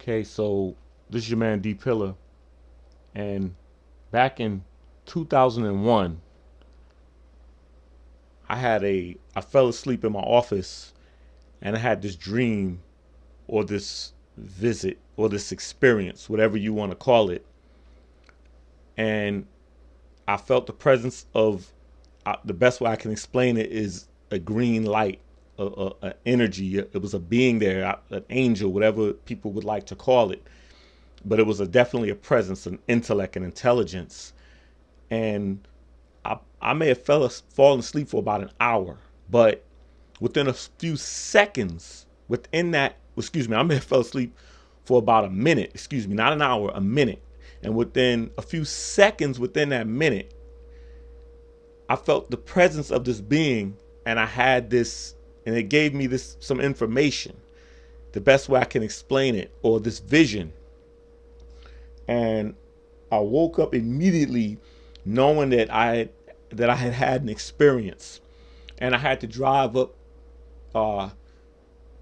Okay, so this is your man D Pillar, and back in 2001, I fell asleep in my office, and I had this dream, or this visit, or this experience, whatever you want to call it, and I felt the presence of, the best way I can explain it is a green light, a energy. It was a being there, an angel, whatever people would like to call it, but it was definitely a presence, an intellect, an intelligence. And I may have fallen asleep for about an hour, but within a few seconds, within that, excuse me, I may have fell asleep for about a minute, excuse me, not an hour, a minute. And within a few seconds within that minute, I felt the presence of this being, and I had this, and it gave me this, some information, the best way I can explain it, or this vision. And I woke up immediately knowing that I had had an experience, and I had to drive up, uh,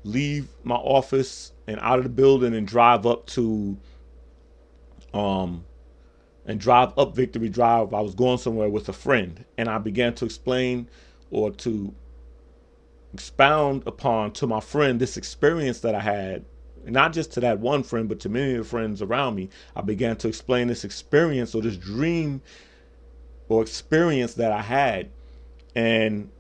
leave my office and out of the building and drive up to um and drive up Victory Drive. I was going somewhere with a friend, and I began to explain, or to expound upon to my friend, this experience that I had. Not just to that one friend, but to many of the friends around me. I began to explain this experience, or this dream or experience that I had. And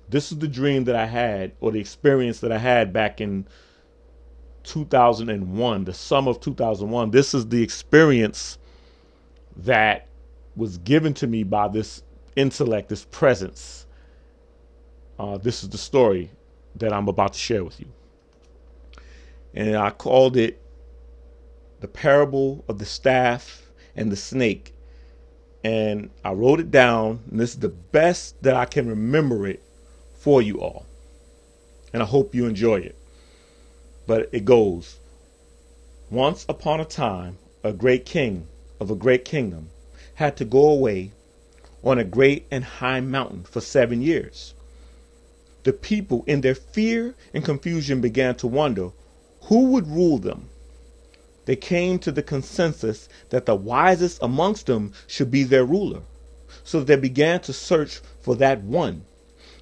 this is the dream that I had, or the experience that I had back in 2001, the summer of 2001. This is the experience that was given to me by this intellect, this presence. This is the story that I'm about to share with you. And I called it The Parable of the Staff and the Snake. And I wrote it down, and this is the best that I can remember it for you all. And I hope you enjoy it. But it goes: once upon a time, a great king of a great kingdom had to go away on a great and high mountain for 7 years. The people, in their fear and confusion, began to wonder who would rule them. They came to the consensus that the wisest amongst them should be their ruler. So they began to search for that one.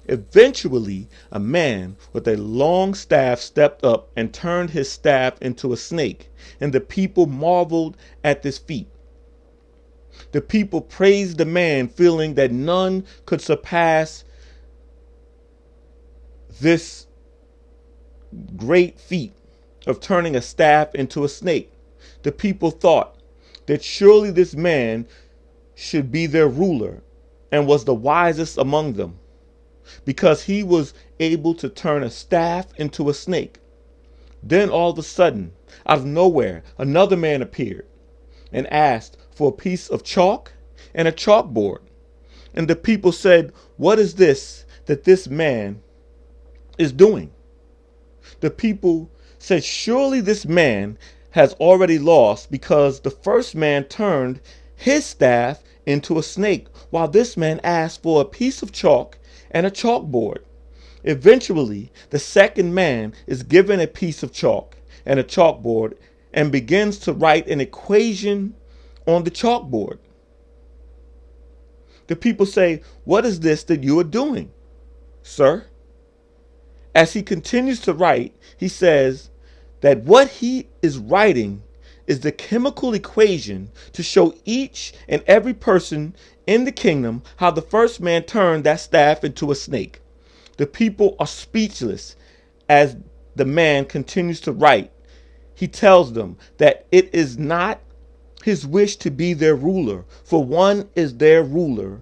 Eventually, a man with a long staff stepped up and turned his staff into a snake, and the people marveled at this feat. The people praised the man, feeling that none could surpass this great feat of turning a staff into a snake. The people thought that surely this man should be their ruler and was the wisest among them, because he was able to turn a staff into a snake. Then all of a sudden, out of nowhere, another man appeared and asked for a piece of chalk and a chalkboard. And the people said, "What is this that this man is doing?" The people said, "Surely this man has already lost, because the first man turned his staff into a snake, while this man asked for a piece of chalk and a chalkboard." Eventually, the second man is given a piece of chalk and a chalkboard and begins to write an equation on the chalkboard. The people say, "What is this that you are doing, sir?" As he continues to write, he says that what he is writing is the chemical equation to show each and every person in the kingdom how the first man turned that staff into a snake. The people are speechless as the man continues to write. He tells them that it is not his wish to be their ruler, for one is their ruler,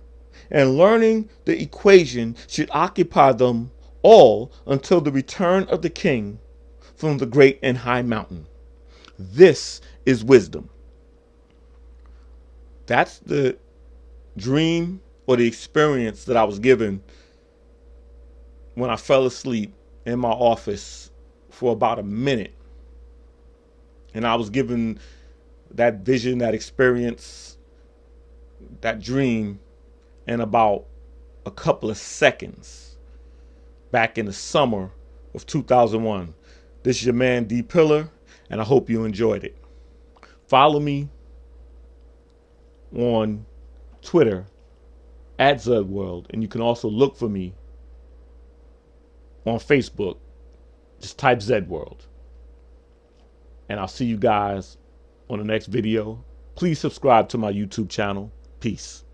and learning the equation should occupy them all until the return of the king from the great and high mountain. This is wisdom. That's the dream, or the experience that I was given when I fell asleep in my office for about a minute. And I was given that vision, that experience, that dream in about a couple of seconds back in the summer of 2001. This is your man D Pillar, and I hope you enjoyed it. Follow me on Twitter at Zedworld, and you can also look for me on Facebook. Just type Zedworld. And I'll see you guys on the next video. Please subscribe to my YouTube channel. Peace.